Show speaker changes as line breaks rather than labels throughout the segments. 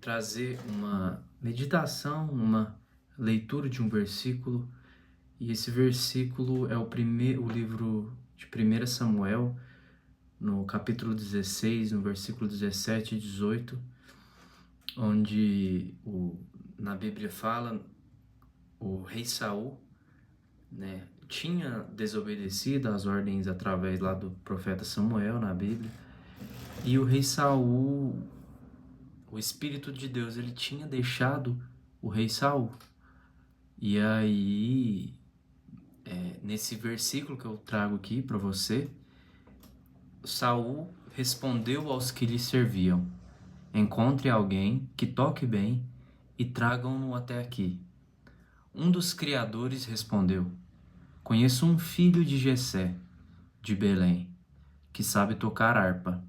trazer uma meditação, uma leitura de um versículo. E esse versículo é o livro de 1 Samuel, no capítulo 16, no versículo 17 e 18, onde na Bíblia fala o rei Saul, né, tinha desobedecido às ordens através lá do profeta Samuel na Bíblia. E o rei Saul, o Espírito de Deus, ele tinha deixado o rei Saul. E aí, nesse versículo que eu trago aqui para você, Saul respondeu aos que lhe serviam: encontre alguém que toque bem e tragam-no até aqui. Um dos criadores respondeu: conheço um filho de Jessé, de Belém, que sabe tocar harpa.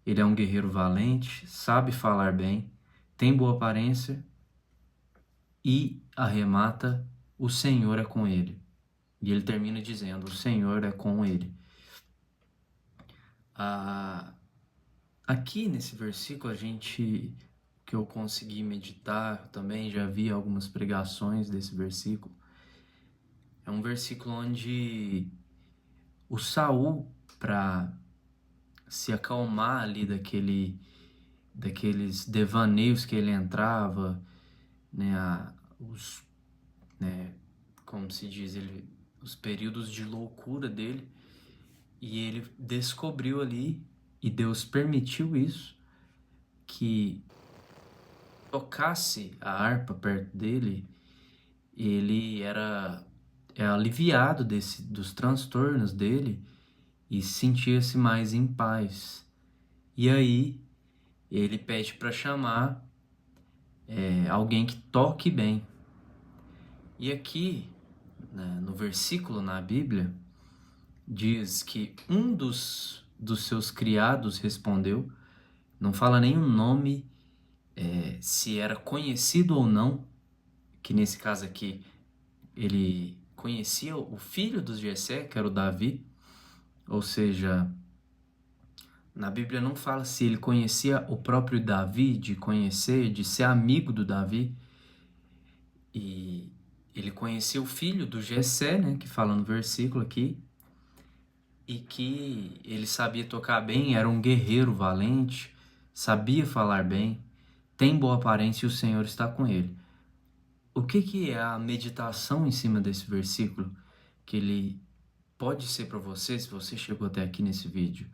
Ele é um guerreiro valente, sabe falar bem, tem boa aparência e arremata: o Senhor é com ele. E ele termina dizendo: o Senhor é com ele. Aqui nesse versículo que eu consegui meditar, eu também já vi algumas pregações desse versículo. É um versículo onde o Saul, para se acalmar ali daqueles devaneios que ele entrava, né, como se diz, os períodos de loucura dele, e ele descobriu ali, e Deus permitiu isso, que tocasse a harpa perto dele, ele era aliviado dos transtornos dele e sentia-se mais em paz. E aí ele pede para chamar alguém que toque bem. E aqui, né, no versículo na Bíblia, diz que um dos seus criados respondeu, não fala nenhum nome, se era conhecido ou não, que nesse caso aqui ele conhecia o filho dos Jessé, que era o Davi, ou seja, na Bíblia não fala se ele conhecia o próprio Davi, de conhecer, de ser amigo do Davi, e ele conhecia o filho do Jessé, né, que fala no versículo aqui, e que ele sabia tocar bem, era um guerreiro valente, sabia falar bem, tem boa aparência e o Senhor está com ele. O que é a meditação em cima desse versículo que ele pode ser para você, se você chegou até aqui nesse vídeo?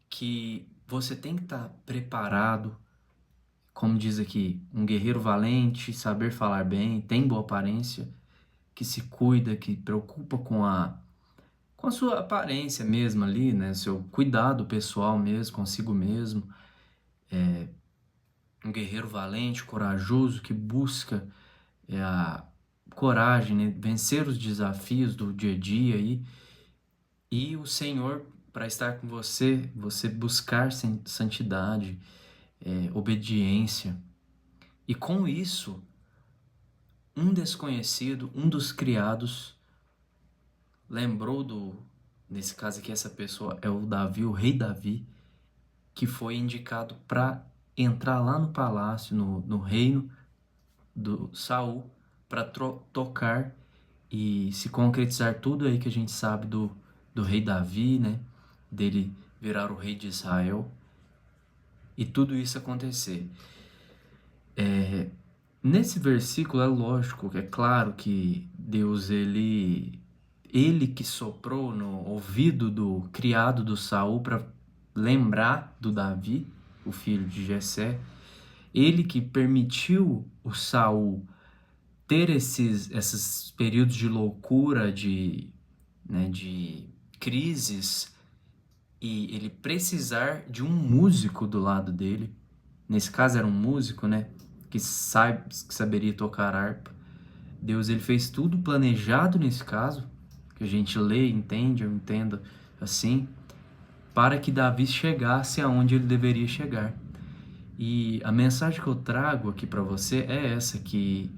Que você tem que estar preparado, como diz aqui, um guerreiro valente, saber falar bem, tem boa aparência, que se cuida, que preocupa com a sua aparência mesmo ali, né? Seu cuidado pessoal mesmo, consigo mesmo. Um guerreiro valente, corajoso, que busca a coragem, né? Vencer os desafios do dia a dia aí. E o Senhor, para estar com você, você buscar santidade, obediência. E com isso, um desconhecido, um dos criados, lembrou nesse caso aqui, essa pessoa é o Davi, o rei Davi, que foi indicado para entrar lá no palácio, no reino do Saul, para tocar e se concretizar tudo aí que a gente sabe do rei Davi, né? Dele virar o rei de Israel e tudo isso acontecer. Nesse versículo é lógico, é claro que Deus, ele que soprou no ouvido do criado do Saul para lembrar do Davi, o filho de Jessé, ele que permitiu o Saul ter esses períodos de loucura, de crises, e ele precisar de um músico do lado dele. Nesse caso era um músico, né, que saberia tocar harpa. Deus, ele fez tudo planejado nesse caso, que a gente lê, entende, eu entendo assim, para que Davi chegasse aonde ele deveria chegar. E a mensagem que eu trago aqui para você é essa, que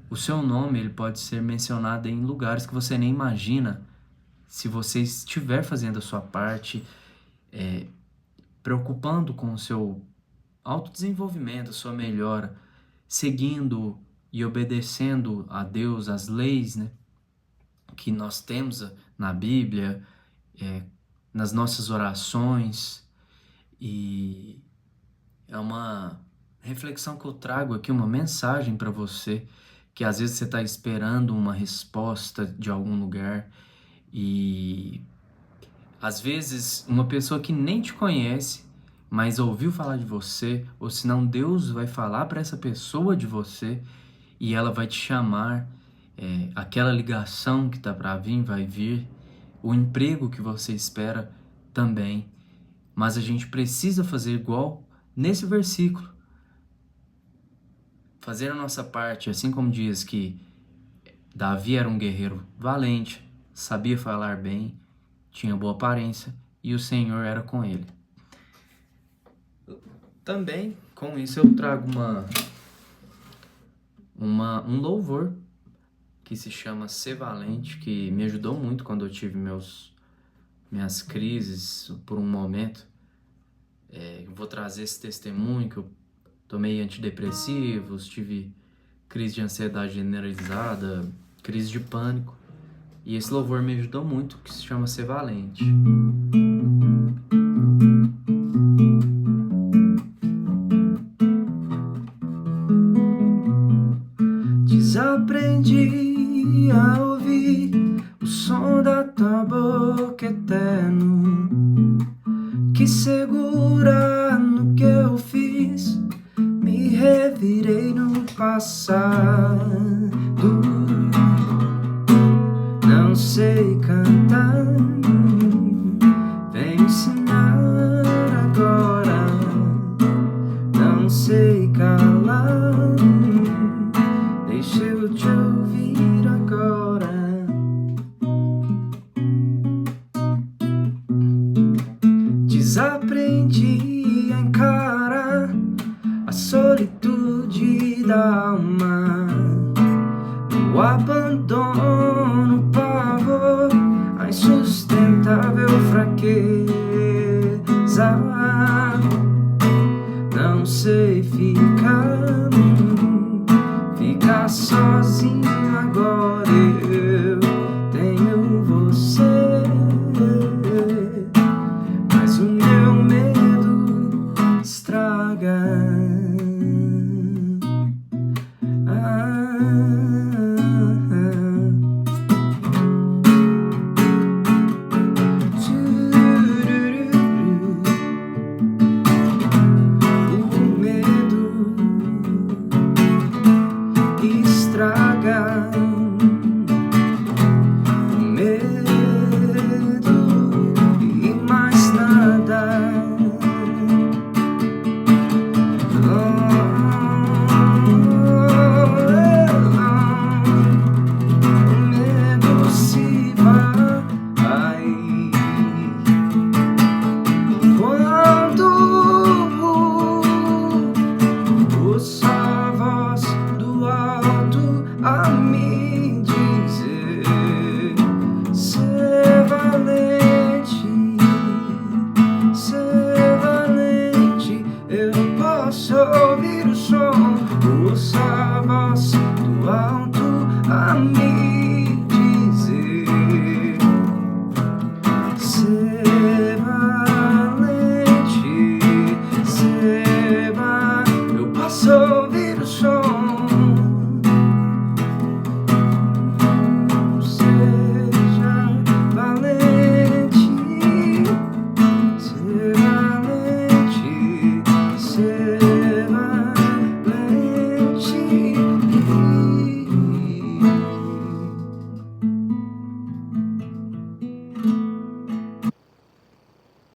o seu nome ele pode ser mencionado em lugares que você nem imagina, se você estiver fazendo a sua parte, preocupando com o seu autodesenvolvimento, a sua melhora, seguindo e obedecendo a Deus, as leis, né, que nós temos na Bíblia, nas nossas orações. E é uma reflexão que eu trago aqui, uma mensagem para você, que às vezes você está esperando uma resposta de algum lugar e às vezes uma pessoa que nem te conhece, mas ouviu falar de você, ou senão Deus vai falar para essa pessoa de você e ela vai te chamar, aquela ligação que está para vir vai vir, o emprego que você espera também. Mas a gente precisa fazer igual nesse versículo. Fazer a nossa parte, assim como diz que Davi era um guerreiro valente, sabia falar bem, tinha boa aparência e o Senhor era com ele. Também, com isso, eu trago um louvor que se chama Ser Valente, que me ajudou muito quando eu tive minhas crises por um momento. Eu vou trazer esse testemunho que eu tomei antidepressivos, tive crise de ansiedade generalizada, crise de pânico. E esse louvor me ajudou muito, que se chama Ser Valente. Desaprendi a ouvir o som da tua boca eterno, que segura no que eu fiz, me revirei no passado. Não sei cantar, vem ensinar agora. Não sei calar, deixa eu te ouvir agora. Desaprendi a encarar a solitude da alma, o abandono, o pavor, a insustentável fraqueza. Não sei ficar sozinho agora. Eu tenho você, mas o meu medo estraga. Ouvir o som, ouça a voz do alto a me dizer: ser valente, eu posso ouvir o som.